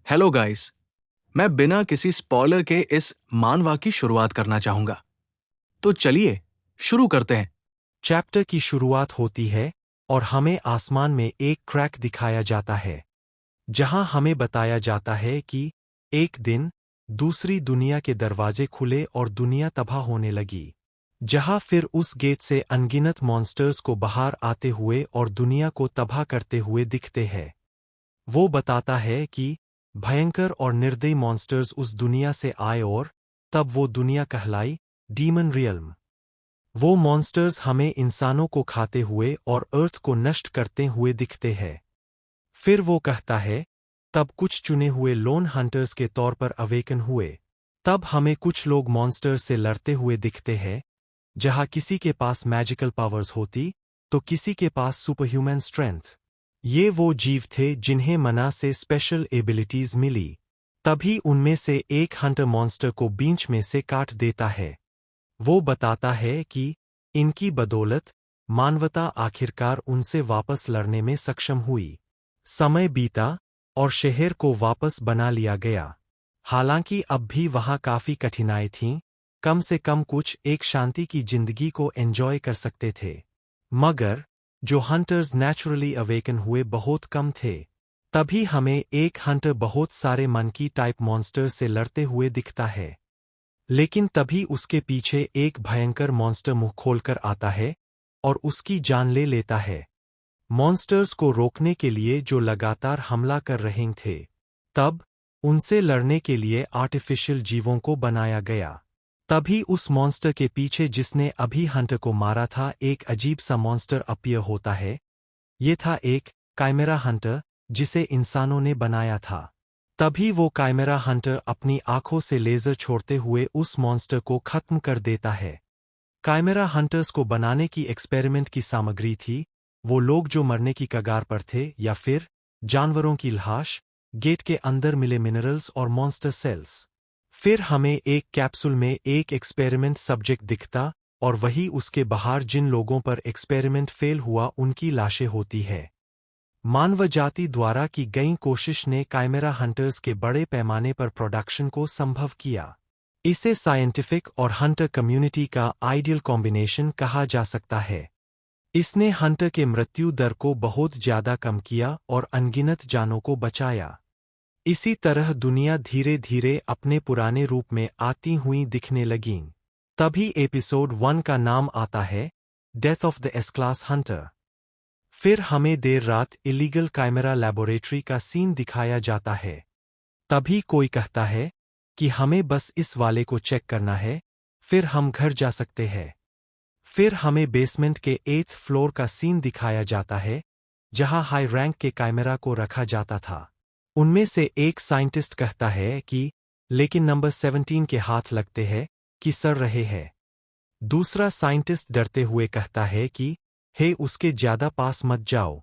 Hello guys. मैं बिना किसी स्पॉइलर के इस मानवा की शुरुआत करना चाहूंगा। तो चलिए शुरू करते हैं। चैप्टर की शुरुआत होती है और हमें आसमान में एक क्रैक दिखाया जाता है जहां हमें बताया जाता है कि एक दिन दूसरी दुनिया के दरवाजे खुले और दुनिया तबाह होने लगी। जहां फिर उस गेट से अनगिनत मॉन्स्टर्स को बाहर आते हुए और दुनिया को तबाह करते हुए दिखते हैं। वो बताता है कि भयंकर और निर्दयी मॉन्स्टर्स उस दुनिया से आए और तब वो दुनिया कहलाई डीमन रियल्म। वो मॉन्स्टर्स हमें इंसानों को खाते हुए और अर्थ को नष्ट करते हुए दिखते हैं। फिर वो कहता है तब कुछ चुने हुए लोन हंटर्स के तौर पर अवेकन हुए। तब हमें कुछ लोग मॉन्स्टर्स से लड़ते हुए दिखते हैं, जहां किसी के पास मैजिकल पावर्स होती तो किसी के पास सुपरह्यूमन स्ट्रेंथ। ये वो जीव थे जिन्हें मना से स्पेशल एबिलिटीज मिली। तभी उनमें से एक हंटर मॉन्स्टर को बीच में से काट देता है। वो बताता है कि इनकी बदौलत मानवता आखिरकार उनसे वापस लड़ने में सक्षम हुई। समय बीता और शहर को वापस बना लिया गया। हालांकि अब भी वहां काफी कठिनाई थीं, कम से कम कुछ एक शांति की जिंदगी को एंजॉय कर सकते थे। मगर जो हंटर्स नेचुरली अवेकन हुए बहुत कम थे। तभी हमें एक हंटर बहुत सारे मंकी टाइप मॉन्स्टर से लड़ते हुए दिखता है। लेकिन तभी उसके पीछे एक भयंकर मॉन्स्टर मुंह खोलकर आता है और उसकी जान ले लेता है। मॉन्स्टर्स को रोकने के लिए जो लगातार हमला कर रहे थे, तब उनसे लड़ने के लिए आर्टिफिशियल जीवों को बनाया गया। तभी उस मॉन्स्टर के पीछे जिसने अभी हंटर को मारा था एक अजीब सा मॉन्स्टर अपीयर होता है। ये था एक काइमेरा हंटर जिसे इंसानों ने बनाया था। तभी वो काइमेरा हंटर अपनी आंखों से लेजर छोड़ते हुए उस मॉन्स्टर को खत्म कर देता है। काइमेरा हंटर्स को बनाने की एक्सपेरिमेंट की सामग्री थी वो लोग जो मरने की कगार पर थे, या फिर जानवरों की लाश, गेट के अंदर मिले मिनरल्स और मॉन्स्टर सेल्स। फिर हमें एक कैप्सूल में एक एक्सपेरिमेंट सब्जेक्ट दिखता और वही उसके बाहर जिन लोगों पर एक्सपेरिमेंट फेल हुआ उनकी लाशें होती है। मानव जाति द्वारा की गई कोशिश ने काइमेरा हंटर्स के बड़े पैमाने पर प्रोडक्शन को संभव किया। इसे साइंटिफिक और हंटर कम्युनिटी का आइडियल कॉम्बिनेशन कहा जा सकता है। इसने हंटर के मृत्यु दर को बहुत ज्यादा कम किया और अनगिनत जानों को बचाया। इसी तरह दुनिया धीरे धीरे अपने पुराने रूप में आती हुई दिखने लगीं। तभी एपिसोड 1 का नाम आता है death of the S class Hunter. फिर हमें देर रात इलीगल काइमेरा लैबोरेटरी का सीन दिखाया जाता है। तभी कोई कहता है कि हमें बस इस वाले को चेक करना है, फिर हम घर जा सकते हैं। फिर हमें बेसमेंट के 8th फ्लोर का सीन दिखाया जाता है, जहां हाई रैंक के काइमेरा को रखा जाता था। उनमें से एक साइंटिस्ट कहता है कि लेकिन नंबर 17 के हाथ लगते हैं कि सड़ रहे हैं। दूसरा साइंटिस्ट डरते हुए कहता है कि हे उसके ज्यादा पास मत जाओ।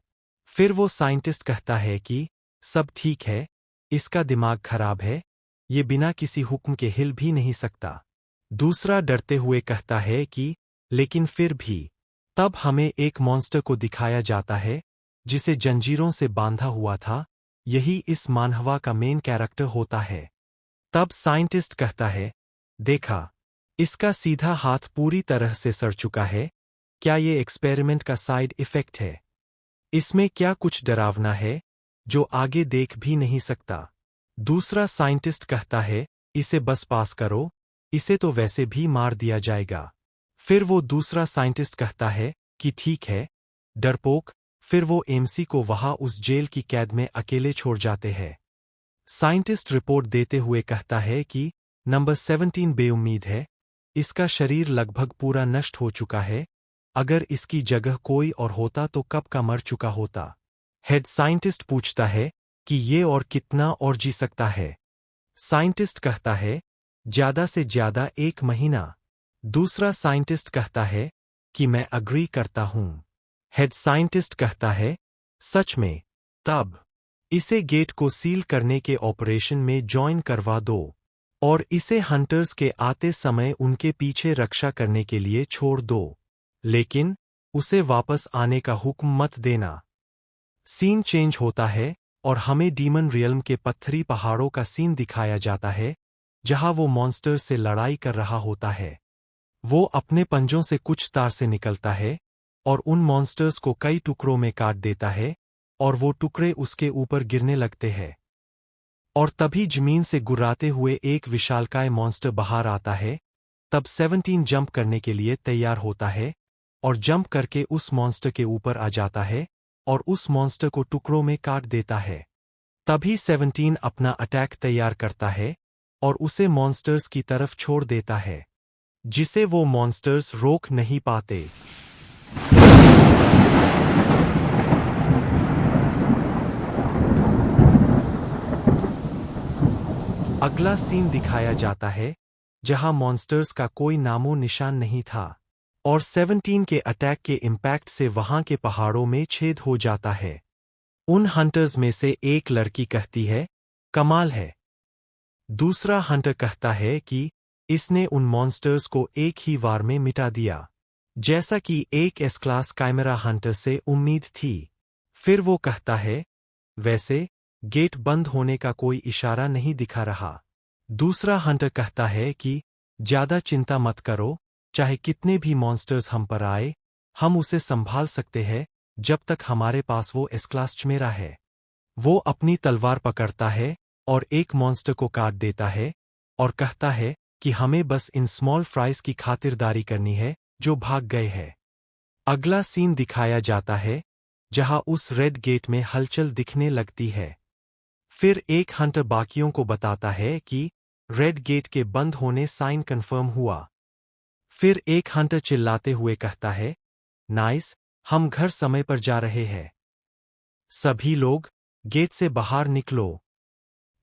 फिर वो साइंटिस्ट कहता है कि सब ठीक है, इसका दिमाग खराब है, ये बिना किसी हुक्म के हिल भी नहीं सकता। दूसरा डरते हुए कहता है कि लेकिन फिर भी। तब हमें एक मॉन्स्टर को दिखाया जाता है जिसे जंजीरों से बांधा हुआ था। यही इस मानहवा का मेन कैरेक्टर होता है। तब साइंटिस्ट कहता है, देखा, इसका सीधा हाथ पूरी तरह से सड़ चुका है। क्या ये एक्सपेरिमेंट का साइड इफेक्ट है? इसमें क्या कुछ डरावना है जो आगे देख भी नहीं सकता? दूसरा साइंटिस्ट कहता है, इसे बस पास करो, इसे तो वैसे भी मार दिया जाएगा। फिर वो दूसरा साइंटिस्ट कहता है कि ठीक है, डरपोक। फिर वो एमसी को वहां उस जेल की कैद में अकेले छोड़ जाते हैं। साइंटिस्ट रिपोर्ट देते हुए कहता है कि नंबर 17 बेउम्मीद है, इसका शरीर लगभग पूरा नष्ट हो चुका है। अगर इसकी जगह कोई और होता तो कब का मर चुका होता। हेड साइंटिस्ट पूछता है कि ये और कितना और जी सकता है। साइंटिस्ट कहता है, ज्यादा से ज्यादा 1 महीना। दूसरा साइंटिस्ट कहता है कि मैं अग्री करता हूं। हेड साइंटिस्ट कहता है, सच में? तब इसे गेट को सील करने के ऑपरेशन में जॉइन करवा दो और इसे हंटर्स के आते समय उनके पीछे रक्षा करने के लिए छोड़ दो, लेकिन उसे वापस आने का हुक्म मत देना। सीन चेंज होता है और हमें डीमन रियल्म के पत्थरी पहाड़ों का सीन दिखाया जाता है, जहां वो मॉन्स्टर से लड़ाई कर रहा होता है। वो अपने पंजों से कुछ तार से निकलता है और उन मॉन्स्टर्स को कई टुकड़ों में काट देता है और वो टुकड़े उसके ऊपर गिरने लगते हैं। और तभी जमीन से गुर्राते हुए एक विशालकाय मॉन्स्टर बाहर आता है। तब 17 जंप करने के लिए तैयार होता है और जंप करके उस मॉन्स्टर के ऊपर आ जाता है और उस मॉन्स्टर को टुकड़ों में काट देता है। तभी 17 अपना अटैक तैयार करता है और उसे मॉन्स्टर्स की तरफ छोड़ देता है, जिसे वो मॉन्स्टर्स रोक नहीं पाते। अगला सीन दिखाया जाता है, जहां मॉन्स्टर्स का कोई नामो निशान नहीं था और 17 के अटैक के इम्पैक्ट से वहां के पहाड़ों में छेद हो जाता है। उन हंटर्स में से एक लड़की कहती है, कमाल है। दूसरा हंटर कहता है कि इसने उन मॉन्स्टर्स को एक ही वार में मिटा दिया, जैसा कि एक एस क्लास काइमेरा हंटर से उम्मीद थी। फिर वो कहता है, वैसे गेट बंद होने का कोई इशारा नहीं दिखा रहा। दूसरा हंटर कहता है कि ज्यादा चिंता मत करो, चाहे कितने भी मॉन्स्टर्स हम पर आए, हम उसे संभाल सकते हैं जब तक हमारे पास वो एस क्लास चमेरा है। वो अपनी तलवार पकड़ता है और एक मॉन्स्टर को काट देता है और कहता है कि हमें बस इन स्मॉल फ्राइज की खातिरदारी करनी है जो भाग गए हैं। अगला सीन दिखाया जाता है, जहां उस रेड गेट में हलचल दिखने लगती है। फिर एक हंटर बाकियों को बताता है कि रेड गेट के बंद होने साइन कंफर्म हुआ। फिर एक हंटर चिल्लाते हुए कहता है, नाइस, हम घर समय पर जा रहे हैं। सभी लोग गेट से बाहर निकलो।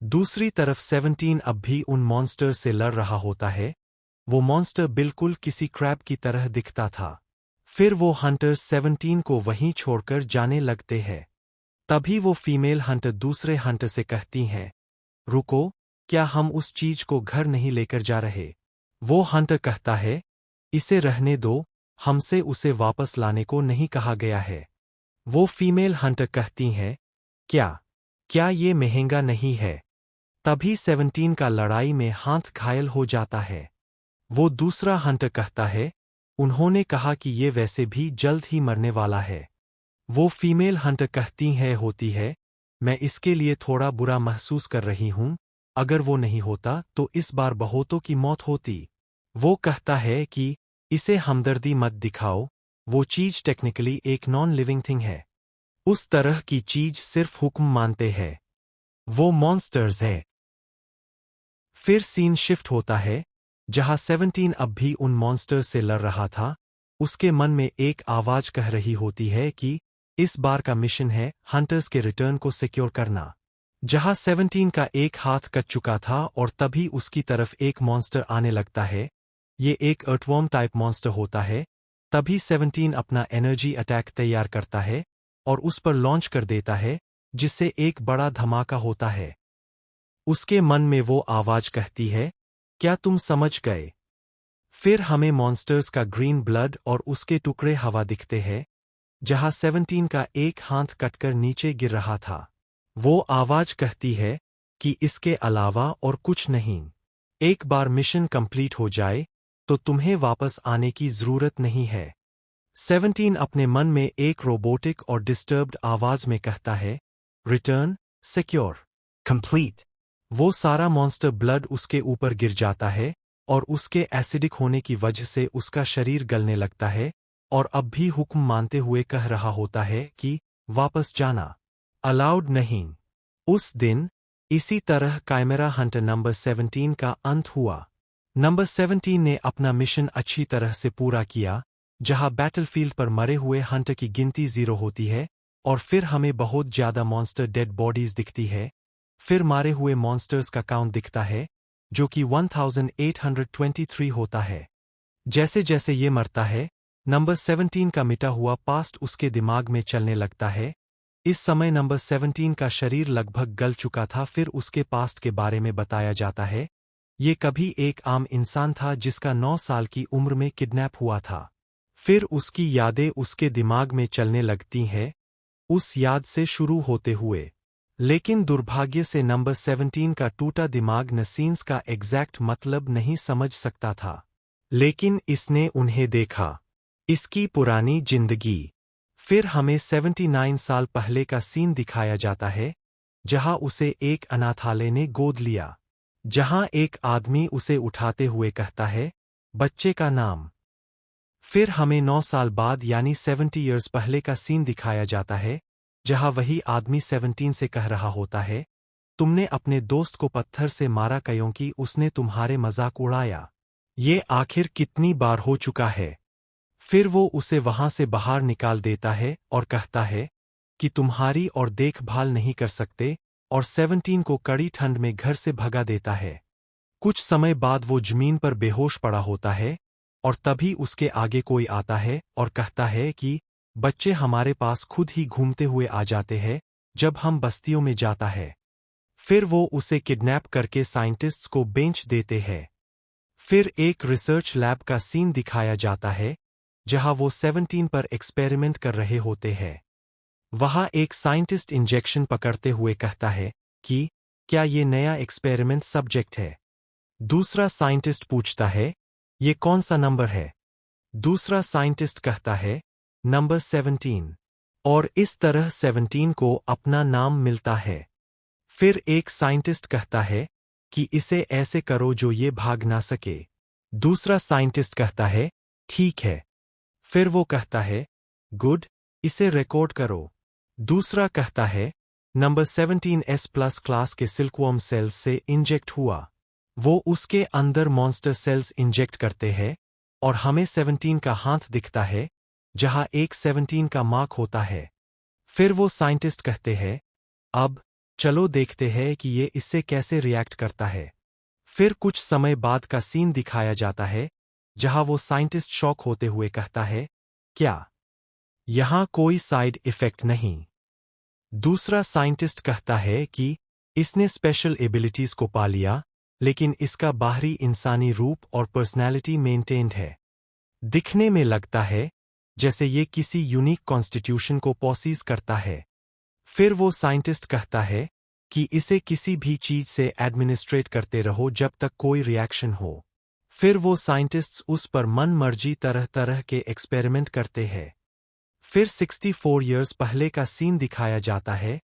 दूसरी तरफ 17 अब भी उन मॉन्स्टर से लड़ रहा होता है। वो मॉन्स्टर बिल्कुल किसी क्रैब की तरह दिखता था। फिर वो हंटर्स 17 को वहीं छोड़कर जाने लगते हैं। तभी वो फीमेल हंटर दूसरे हंटर से कहती हैं, रुको, क्या हम उस चीज को घर नहीं लेकर जा रहे? वो हंटर कहता है, इसे रहने दो, हमसे उसे वापस लाने को नहीं कहा गया है। वो फीमेल हंटर कहती हैं, क्या ये महंगा नहीं है? तभी 17 का लड़ाई में हाथ घायल हो जाता है। वो दूसरा हंटर कहता है, उन्होंने कहा कि ये वैसे भी जल्द ही मरने वाला है। वो फीमेल हंटर कहती है, मैं इसके लिए थोड़ा बुरा महसूस कर रही हूं, अगर वो नहीं होता तो इस बार बहुतों की मौत होती। वो कहता है कि इसे हमदर्दी मत दिखाओ, वो चीज टेक्निकली एक नॉन लिविंग थिंग है। उस तरह की चीज सिर्फ हुक्म मानते हैं। वो मॉन्स्टर्स है। फिर सीन शिफ्ट होता है, जहां 17 अब भी उन मॉन्स्टर्स से लड़ रहा था। उसके मन में एक आवाज कह रही होती है कि इस बार का मिशन है हंटर्स के रिटर्न को सिक्योर करना। जहां 17 का एक हाथ कट चुका था और तभी उसकी तरफ एक मॉन्स्टर आने लगता है। ये एक अर्थवॉर्म टाइप मॉन्स्टर होता है। तभी 17 अपना एनर्जी अटैक तैयार करता है और उस पर लॉन्च कर देता है, जिससे एक बड़ा धमाका होता है। उसके मन में वो आवाज कहती है, क्या तुम समझ गए? फिर हमें मॉन्स्टर्स का ग्रीन ब्लड और उसके टुकड़े हवा दिखते हैं, जहां 17 का एक हाथ कटकर नीचे गिर रहा था। वो आवाज कहती है कि इसके अलावा और कुछ नहीं। एक बार मिशन कंप्लीट हो जाए तो तुम्हें वापस आने की जरूरत नहीं है। 17 अपने मन में एक रोबोटिक और डिस्टर्ब्ड आवाज में कहता है, रिटर्न सिक्योर कंप्लीट। वो सारा मॉन्स्टर ब्लड उसके ऊपर गिर जाता है और उसके एसिडिक होने की वजह से उसका शरीर गलने लगता है और अब भी हुक्म मानते हुए कह रहा होता है कि वापस जाना अलाउड नहीं। उस दिन इसी तरह काइमेरा हंटर नंबर 17 का अंत हुआ। नंबर 17 ने अपना मिशन अच्छी तरह से पूरा किया, जहां बैटलफील्ड पर मरे हुए हंटर की गिनती 0 होती है और फिर हमें बहुत ज्यादा मॉन्स्टर डेड बॉडीज दिखती है। फिर मारे हुए मॉन्स्टर्स का काउंट दिखता है, जो कि 1823 होता है। जैसे जैसे ये मरता है, नंबर 17 का मिटा हुआ पास्ट उसके दिमाग में चलने लगता है। इस समय नंबर 17 का शरीर लगभग गल चुका था। फिर उसके पास्ट के बारे में बताया जाता है। ये कभी एक आम इंसान था जिसका 9 साल की उम्र में किडनैप हुआ था। फिर उसकी यादें उसके दिमाग में चलने लगती हैं, उस याद से शुरू होते हुए लेकिन दुर्भाग्य से नंबर 17 का टूटा दिमाग नसीन्स का एग्जैक्ट मतलब नहीं समझ सकता था। लेकिन इसने उन्हें देखा। इसकी पुरानी जिंदगी। फिर हमें 79 साल पहले का सीन दिखाया जाता है, जहां उसे एक अनाथालय ने गोद लिया। जहां एक आदमी उसे उठाते हुए कहता है, बच्चे का नाम। फिर हमें 9 साल बाद यानी 70 इयर्स पहले का सीन दिखाया जाता है, जहां वही आदमी 17 से कह रहा होता है, तुमने अपने दोस्त को पत्थर से मारा क्योंकि उसने तुम्हारे मजाक उड़ाया। ये आखिर कितनी बार हो चुका है। फिर वो उसे वहां से बाहर निकाल देता है और कहता है कि तुम्हारी और देखभाल नहीं कर सकते, और 17 को कड़ी ठंड में घर से भगा देता है। कुछ समय बाद वो जमीन पर बेहोश पड़ा होता है, और तभी उसके आगे कोई आता है और कहता है कि बच्चे हमारे पास खुद ही घूमते हुए आ जाते हैं जब हम बस्तियों में जाता है। फिर वो उसे किडनैप करके साइंटिस्ट्स को बेच देते हैं। फिर एक रिसर्च लैब का सीन दिखाया जाता है, जहां वो 17 पर एक्सपेरिमेंट कर रहे होते हैं। वहां एक साइंटिस्ट इंजेक्शन पकड़ते हुए कहता है कि क्या ये नया एक्सपेरिमेंट सब्जेक्ट है। दूसरा साइंटिस्ट पूछता है, ये कौन सा नंबर है। दूसरा साइंटिस्ट कहता है, नंबर 17। और इस तरह 17 को अपना नाम मिलता है। फिर एक साइंटिस्ट कहता है कि इसे ऐसे करो जो ये भाग ना सके। दूसरा साइंटिस्ट कहता है, ठीक है। फिर वो कहता है, गुड, इसे रिकॉर्ड करो। दूसरा कहता है, नंबर 17S+ क्लास के सिल्कवर्म सेल्स से इंजेक्ट हुआ। वो उसके अंदर मॉन्स्टर सेल्स इंजेक्ट करते हैं, और हमें 17 का हाथ दिखता है, जहां एक 17 का मार्क होता है। फिर वो साइंटिस्ट कहते हैं, अब चलो देखते हैं कि ये इससे कैसे रिएक्ट करता है। फिर कुछ समय बाद का सीन दिखाया जाता है, जहां वो साइंटिस्ट शॉक होते हुए कहता है, क्या यहां कोई साइड इफेक्ट नहीं। दूसरा साइंटिस्ट कहता है कि इसने स्पेशल एबिलिटीज को पा लिया, लेकिन इसका बाहरी इंसानी रूप और पर्सनैलिटी मेंटेन्ड है। दिखने में लगता है जैसे ये किसी यूनिक कॉन्स्टिट्यूशन को पॉसीज करता है। फिर वो साइंटिस्ट कहता है कि इसे किसी भी चीज से एडमिनिस्ट्रेट करते रहो जब तक कोई रिएक्शन हो। फिर वो साइंटिस्ट्स उस पर मन मर्जी तरह तरह के एक्सपेरिमेंट करते हैं। फिर 64 इयर्स पहले का सीन दिखाया जाता है,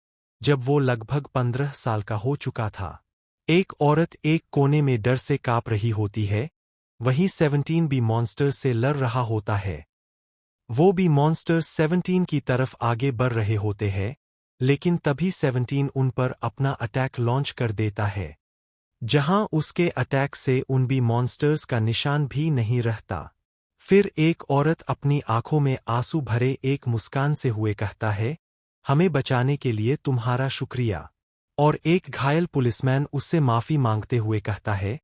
जब वो लगभग 15 साल का हो चुका था। एक औरत एक कोने में डर से कांप रही होती है, वहीं 17 भी मॉन्स्टर्स से लड़ रहा होता है। वो भी मॉन्स्टर्स 17 की तरफ आगे बढ़ रहे होते हैं, लेकिन तभी 17 उन पर अपना अटैक लॉन्च कर देता है। जहां उसके अटैक से उन भी मॉन्स्टर्स का निशान भी नहीं रहता। फिर एक औरत अपनी आंखों में आंसू भरे एक मुस्कान से हुए कहता है, हमें बचाने के लिए तुम्हारा शुक्रिया। और एक घायल पुलिसमैन उससे माफी मांगते हुए कहता है,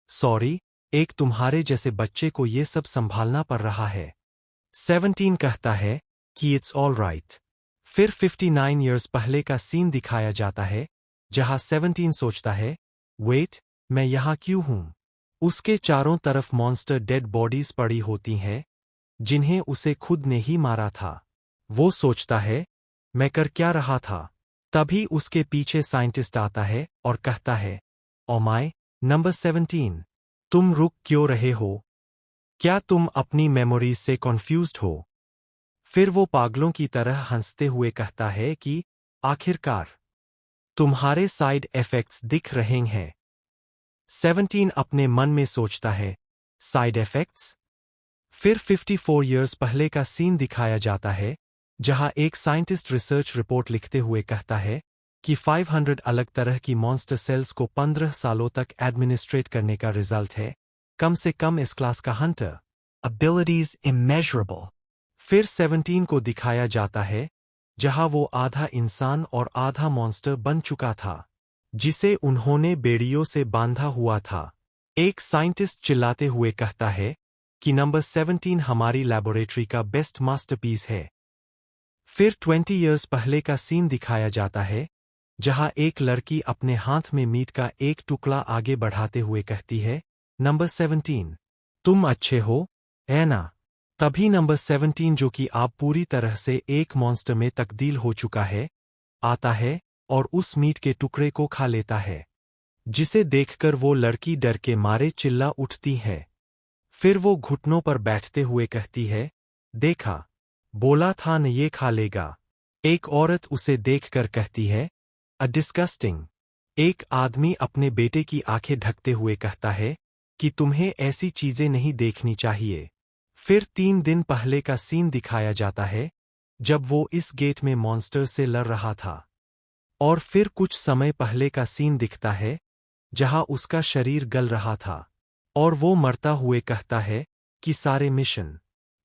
सॉरी, एक तुम्हारे जैसे बच्चे को ये सब संभालना पड़ रहा है। 17 कहता है कि इट्स ऑल राइट। फिर 59 इयर्स पहले का सीन दिखाया जाता है, जहां 17 सोचता है, वेट, मैं यहां क्यों हूं। उसके चारों तरफ मॉन्स्टर डेड बॉडीज पड़ी होती हैं, जिन्हें उसे खुद ने ही मारा था। वो सोचता है, मैं कर क्या रहा था। तभी उसके पीछे साइंटिस्ट आता है और कहता है, ओ माय, नंबर 17, तुम रुक क्यों रहे हो? क्या तुम अपनी मेमोरीज से कॉन्फ्यूज्ड हो? फिर वो पागलों की तरह हंसते हुए कहता है कि आखिरकार तुम्हारे साइड इफेक्ट्स दिख रहे हैं। 17 अपने मन में सोचता है, साइड इफेक्ट्स? फिर 54 इयर्स पहले का सीन दिखाया जाता है, जहां एक साइंटिस्ट रिसर्च रिपोर्ट लिखते हुए कहता है कि 500 अलग तरह की मॉन्स्टर सेल्स को 15 सालों तक एडमिनिस्ट्रेट करने का रिजल्ट है, कम से कम इस क्लास का हंटर। Abilities immeasurable. फिर 17 को दिखाया जाता है, जहां वो आधा इंसान और आधा मॉन्स्टर बन चुका था, जिसे उन्होंने बेड़ियों से बांधा हुआ था। एक साइंटिस्ट चिल्लाते हुए कहता है कि नंबर 17 हमारी लैबोरेटरी का बेस्ट मास्टरपीस है। फिर 20 इयर्स पहले का सीन दिखाया जाता है, जहां एक लड़की अपने हाथ में मीट का एक टुकड़ा आगे बढ़ाते हुए कहती है, नंबर 17, तुम अच्छे हो, है ना? तभी नंबर 17, जो कि आप पूरी तरह से एक मॉन्स्टर में तब्दील हो चुका है, आता है और उस मीट के टुकड़े को खा लेता है, जिसे देखकर वो लड़की डर के मारे चिल्ला उठती है। फिर वो घुटनों पर बैठते हुए कहती है, देखा, बोला था न ये खा लेगा। एक औरत उसे देखकर कहती है, अ डिस्गस्टिंग। एक आदमी अपने बेटे की आंखें ढकते हुए कहता है कि तुम्हें ऐसी चीजें नहीं देखनी चाहिए। फिर 3 दिन पहले का सीन दिखाया जाता है, जब वो इस गेट में मॉन्स्टर से लड़ रहा था। और फिर कुछ समय पहले का सीन दिखता है, जहां उसका शरीर गल रहा था, और वो मरता हुए कहता है कि सारे मिशन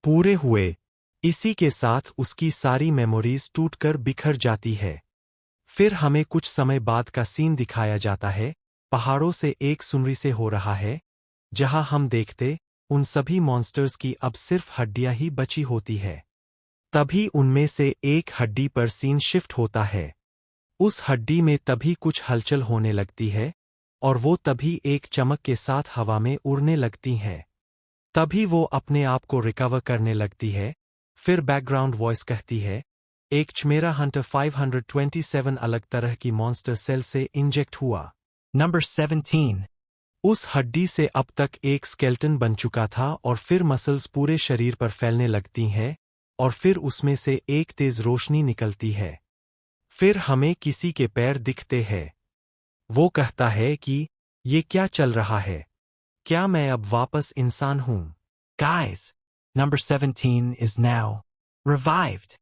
पूरे हुए। इसी के साथ उसकी सारी मेमोरीज टूटकर बिखर जाती है। फिर हमें कुछ समय बाद का सीन दिखाया जाता है, पहाड़ों से एक सुनरी से हो रहा है, जहां हम देखते उन सभी मॉन्स्टर्स की अब सिर्फ हड्डियां ही बची होती है। तभी उनमें से एक हड्डी पर सीन शिफ्ट होता है। उस हड्डी में तभी कुछ हलचल होने लगती है, और वो तभी एक चमक के साथ हवा में उड़ने लगती हैं। तभी वो अपने आप को रिकवर करने लगती है। फिर बैकग्राउंड वॉइस कहती है, एक चमेरा हंटर 527 अलग तरह की मॉन्स्टर सेल से इंजेक्ट हुआ। Number 17. उस हड्डी से अब तक एक स्केल्टन बन चुका था, और फिर मसल्स पूरे शरीर पर फैलने लगती हैं, और फिर उसमें से एक तेज रोशनी निकलती है। फिर हमें किसी के पैर दिखते हैं। वो कहता है कि ये क्या चल रहा है? क्या मैं अब वापस इंसान हूं? Guys, number 17 is now revived.